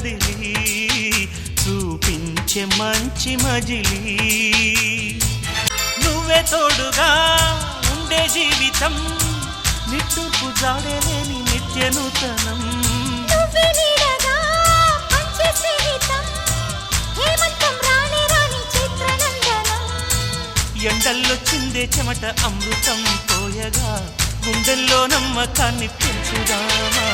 కదిలి చూపించే మంచి మజిలీ నువ్వే తోడుగా ఉండే జీవితం నిట్టూర్పు జాడలేని నిత్య నూతనం ఎండల్లో చిందే చెమట అమృతం పోయగా గుండెల్లో నమ్మకాన్ని పెంచుదామా.